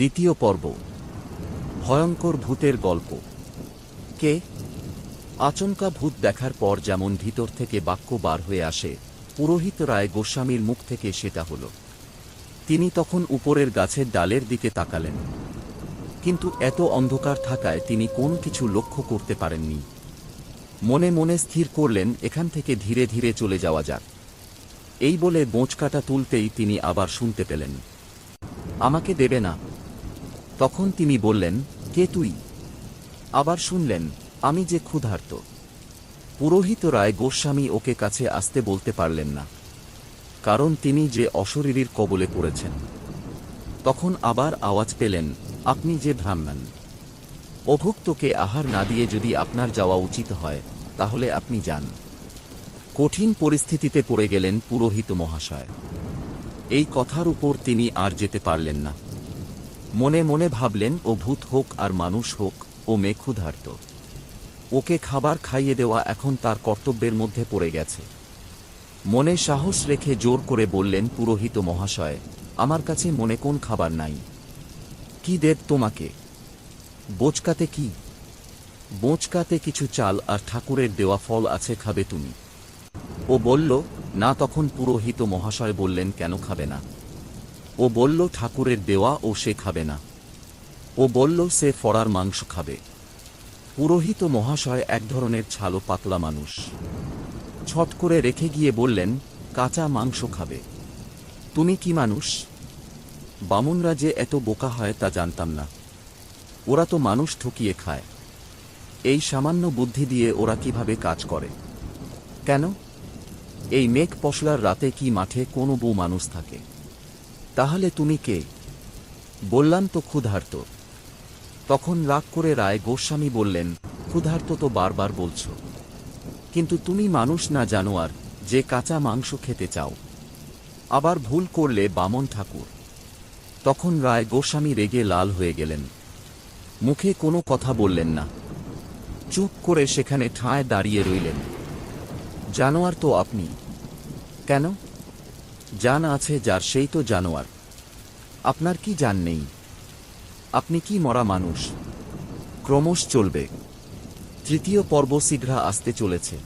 দ্বিতীয় পর্ব। ভয়ঙ্কর ভূতের গল্প। কে? আচমকা ভূত দেখার পর যেমন ভিতর থেকে বাক্য বার হয়ে আসে, পুরোহিত রায় গোস্বামীর মুখ থেকে সেটা হল। তিনি তখন উপরের গাছের ডালের দিকে তাকালেন, কিন্তু এত অন্ধকার থাকায় তিনি কোন কিছু লক্ষ্য করতে পারেননি। মনে মনে স্থির করলেন এখান থেকে ধীরে ধীরে চলে যাওয়া যাক। এই বলে বোঁচকাটা তুলতেই তিনি আবার শুনতে পেলেন, আমাকে দেবে না। তখন তিনি বললেন, কে তুই? আবার শুনলেন, আমি যে ক্ষুধার্ত। পুরোহিত রায় গোস্বামী ওকে কাছে আসতে বলতে পারলেন না, কারণ তিনি যে অশরীরীর কবলে পড়েছেন। তখন আবার আওয়াজ পেলেন, আপনি যে ব্রাহ্মণ, অভুক্তকে আহার না দিয়ে যদি আপনার যাওয়া উচিত হয়, তাহলে আপনি যান। কঠিন পরিস্থিতিতে পড়ে গেলেন পুরোহিত মহাশয়। এই কথার উপর তিনি আর যেতে পারলেন না। মনে মনে ভাবলেন, ও ভূত হোক আর মানুষ হোক, ও মেয়ে ক্ষুধার্ত। ওকে খাবার খাইয়ে দেওয়া এখন তার কর্তব্যের মধ্যে পড়ে গেছে। মনে সাহস রেখে জোর করে বললেন, পুরোহিত মহাশয়, আমার কাছে মনে কোন খাবার নাই। কি দেব তোমাকে? বোঁচকাতে কি? বোঁচকাতে কিছু চাল আর ঠাকুরের দেওয়া ফল আছে, খাবে তুমি? ও বলল, না। তখন পুরোহিত মহাশয় বললেন, কেন খাবে না? ও বলল, ঠাকুরের দেওয়া ও সে খাবে না। ও বলল, সে ফড়ার মাংস খাবে। পুরোহিত মহাশয় এক ধরনের ছালো পাতলা মানুষ, ছট করে রেখে গিয়ে বললেন, কাঁচা মাংস খাবে। তুমি কি মানুষ? বামুনরা যে এত বোকা হয় তা জানতাম না। ওরা তো মানুষ ঠকিয়ে খায়। এই সামান্য বুদ্ধি দিয়ে ওরা কিভাবে কাজ করে? কেন? এই মেঘ পশলার রাতে কি মাঠে কোনো বউ মানুষ থাকে? তাহলে তুমি কে? বললাম তো ক্ষুধার্ত। তখন রাগ করে রায় গোস্বামী বললেন, ক্ষুধার্ত তো বারবার বলছো, কিন্তু তুমি মানুষ না জানোয়ার, যে কাঁচা মাংস খেতে চাও। আবার ভুল করলে বামন ঠাকুর। তখন রায় গোস্বামী রেগে লাল হয়ে গেলেন, মুখে কোনো কথা বললেন না। চুপ করে সেখানে ঠায় দাঁড়িয়ে রইলেন। জানোয়ার তো আপনি। কেন? জান আছে যার, সেই তো জানোয়ার। আপনার কি জান নেই? আপনি কি মরা মানুষ? ক্রমশ চলবে। তৃতীয় পর্ব শীঘ্র আসতে চলেছে।